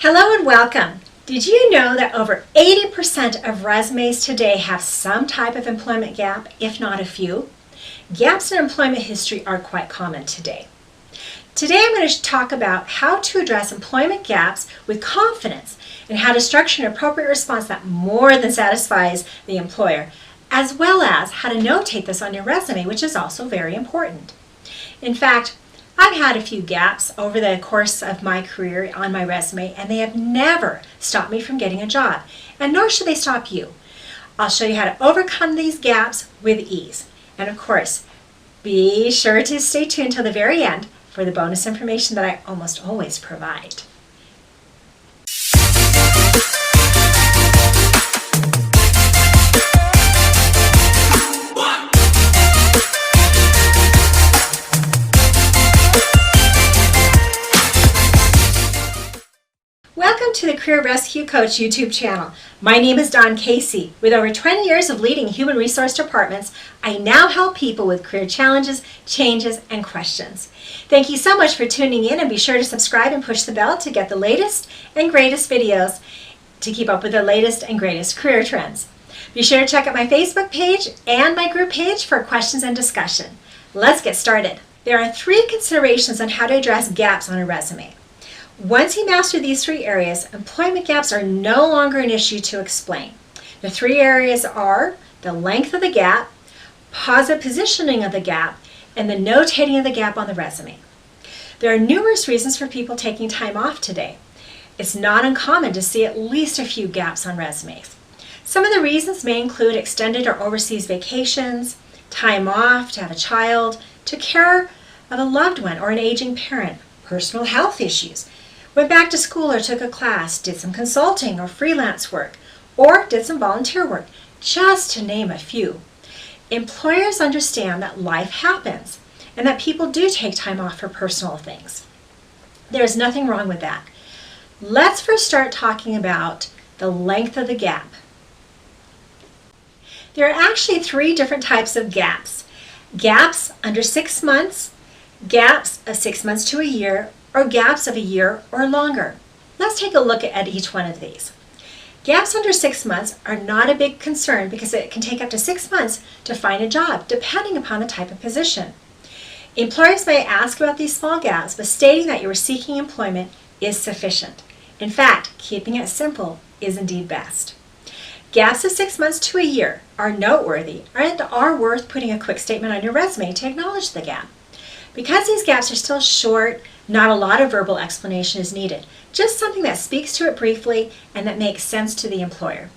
Hello and welcome. Did you know that over 80% of resumes today have some type of employment gap, if not a few? Gaps in employment history are quite common today. Today I'm going to talk about how to address employment gaps with confidence and how to structure an appropriate response that more than satisfies the employer, as well as how to notate this on your resume, which is also very important. In fact, I've had a few gaps over the course of my career on my resume, and they have never stopped me from getting a job, and nor should they stop you. I'll show you how to overcome these gaps with ease. And of course, be sure to stay tuned till the very end for the bonus information that I almost always provide. Welcome to the Career Rescue Coach YouTube channel. My name is Dawn Casey. With over 20 years of leading human resource departments, I now help people with career challenges, changes, and questions. Thank you so much for tuning in, and be sure to subscribe and push the bell to get the latest and greatest videos to keep up with the latest and greatest career trends. Be sure to check out my Facebook page and my group page for questions and discussion. Let's get started. There are 3 considerations on how to address gaps on a resume. Once you master these 3 areas, employment gaps are no longer an issue to explain. The 3 areas are the length of the gap, positive positioning of the gap, and the notating of the gap on the resume. There are numerous reasons for people taking time off today. It's not uncommon to see at least a few gaps on resumes. Some of the reasons may include extended or overseas vacations, time off to have a child, to care of a loved one or an aging parent, personal health issues, went back to school or took a class, did some consulting or freelance work, or did some volunteer work, just to name a few. Employers understand that life happens and that people do take time off for personal things. There's nothing wrong with that. Let's first start talking about the length of the gap. There are actually 3 different types of gaps. Gaps under 6 months, gaps of 6 months to a year, or gaps of a year or longer. Let's take a look at each one of these. Gaps under 6 months are not a big concern because it can take up to 6 months to find a job, depending upon the type of position. Employers may ask about these small gaps, but stating that you are seeking employment is sufficient. In fact, keeping it simple is indeed best. Gaps of 6 months to a year are noteworthy and are worth putting a quick statement on your resume to acknowledge the gap. Because these gaps are still short, not a lot of verbal explanation is needed, just something that speaks to it briefly and that makes sense to the employer.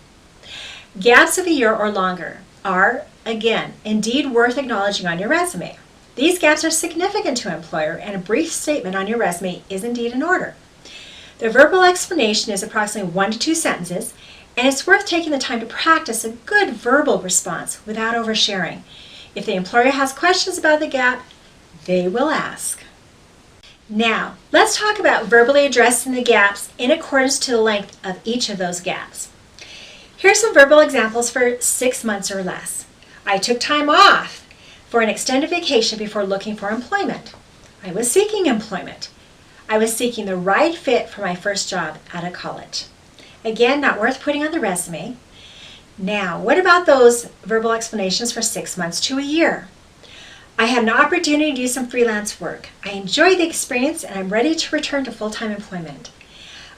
Gaps of a year or longer are, again, indeed worth acknowledging on your resume. These gaps are significant to an employer, and a brief statement on your resume is indeed in order. The verbal explanation is approximately 1 to 2 sentences, and it's worth taking the time to practice a good verbal response without oversharing. If the employer has questions about the gap, they will ask. Now, let's talk about verbally addressing the gaps in accordance to the length of each of those gaps. Here's some verbal examples for 6 months or less. I took time off for an extended vacation before looking for employment. I was seeking employment. I was seeking the right fit for my first job out of college. Again, not worth putting on the resume. Now, what about those verbal explanations for 6 months to a year? I had an opportunity to do some freelance work. I enjoyed the experience and I'm ready to return to full-time employment.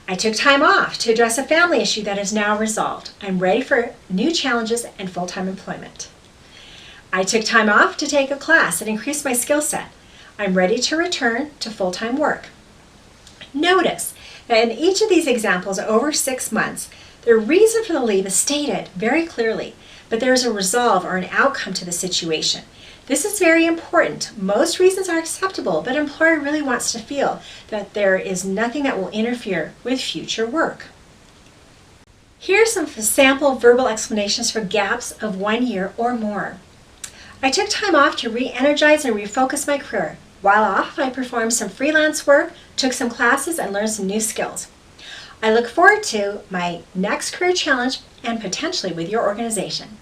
I took time off to address a family issue that is now resolved. I'm ready for new challenges and full-time employment. I took time off to take a class and increase my skill set. I'm ready to return to full-time work. Notice that in each of these examples over 6 months, the reason for the leave is stated very clearly, but there is a resolve or an outcome to the situation. This is very important. Most reasons are acceptable, but an employer really wants to feel that there is nothing that will interfere with future work. Here are some sample verbal explanations for gaps of 1 year or more. I took time off to re-energize and refocus my career. While off, I performed some freelance work, took some classes, and learned some new skills. I look forward to my next career challenge and potentially with your organization.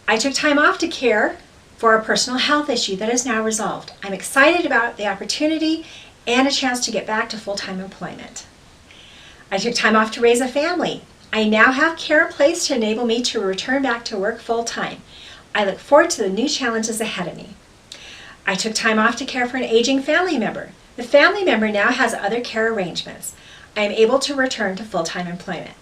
I took time off to care for a personal health issue that is now resolved. I'm excited about the opportunity and a chance to get back to full-time employment. I took time off to raise a family. I now have care in place to enable me to return back to work full-time. I look forward to the new challenges ahead of me. I took time off to care for an aging family member. The family member now has other care arrangements. I am able to return to full-time employment.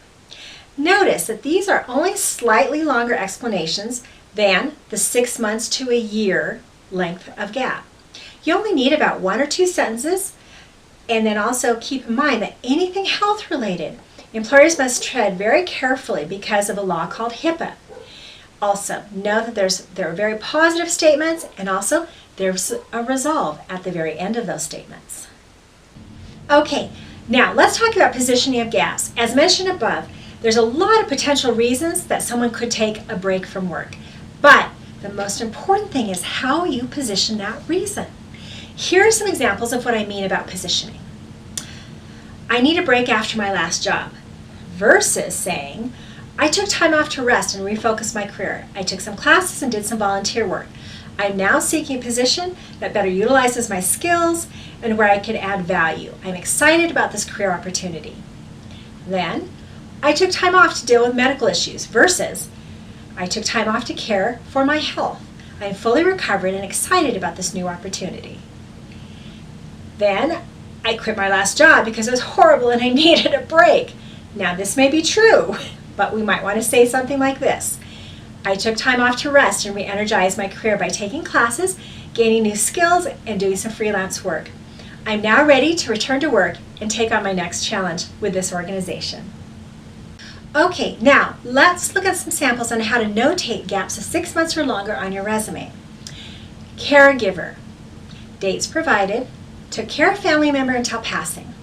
Notice that these are only slightly longer explanations than the 6 months to a year length of gap. You only need about 1 or 2 sentences, and then also keep in mind that anything health related, employers must tread very carefully because of a law called HIPAA. Also, know that there are very positive statements, and also there's a resolve at the very end of those statements. Okay, now let's talk about positioning of gaps. As mentioned above, there's a lot of potential reasons that someone could take a break from work, but the most important thing is how you position that reason. Here are some examples of what I mean about positioning. I need a break after my last job, versus saying, I took time off to rest and refocus my career. I took some classes and did some volunteer work. I'm now seeking a position that better utilizes my skills and where I can add value. I'm excited about this career opportunity. Then, I took time off to deal with medical issues, versus I took time off to care for my health. I'm fully recovered and excited about this new opportunity. Then, I quit my last job because it was horrible and I needed a break. Now, this may be true, but we might want to say something like this. I took time off to rest and re-energize my career by taking classes, gaining new skills, and doing some freelance work. I'm now ready to return to work and take on my next challenge with this organization. Okay, now let's look at some samples on how to notate gaps of 6 months or longer on your resume. Caregiver, dates provided, took care of family member until passing.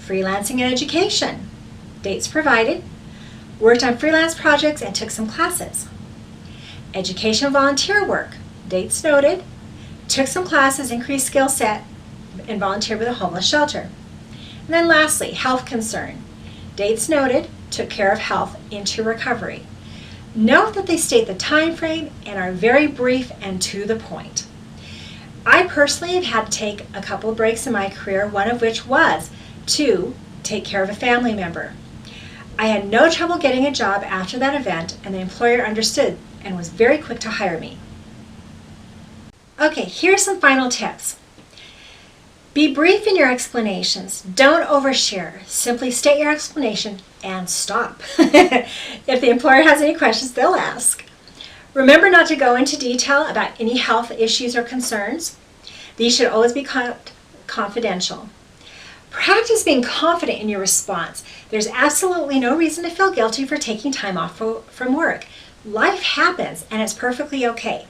Freelancing and education, dates provided, worked on freelance projects and took some classes. Education volunteer work, dates noted, took some classes, increased skill set, and volunteered with a homeless shelter. And then lastly, health concern, dates noted, took care of health into recovery. Note that they state the time frame and are very brief and to the point. I personally have had to take a couple of breaks in my career, one of which was to take care of a family member. I had no trouble getting a job after that event, and the employer understood and was very quick to hire me. Okay, here's some final tips. Be brief in your explanations. Don't overshare. Simply state your explanation and stop. If the employer has any questions, they'll ask. Remember not to go into detail about any health issues or concerns. These should always be confidential. Practice being confident in your response. There's absolutely no reason to feel guilty for taking time off from work. Life happens and it's perfectly okay.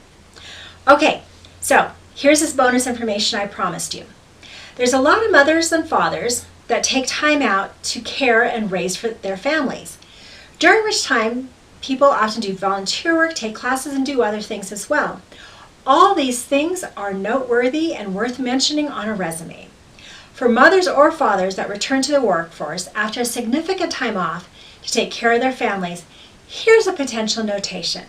Okay, so here's this bonus information I promised you. There's a lot of mothers and fathers that take time out to care and raise for their families, during which time people often do volunteer work, take classes, and do other things as well. All these things are noteworthy and worth mentioning on a resume. For mothers or fathers that return to the workforce after a significant time off to take care of their families, here's a potential notation.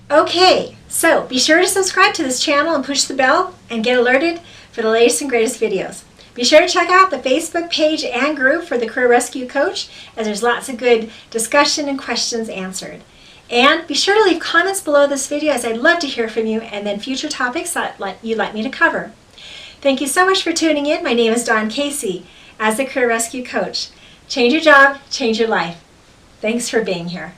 Okay, so be sure to subscribe to this channel and push the bell and get alerted for the latest and greatest videos. Be sure to check out the Facebook page and group for the Career Rescue Coach, as there's lots of good discussion and questions answered. And be sure to leave comments below this video, as I'd love to hear from you, and then future topics that you'd like me to cover. Thank you so much for tuning in. My name is Dawn Casey as the Career Rescue Coach. Change your job, change your life. Thanks for being here.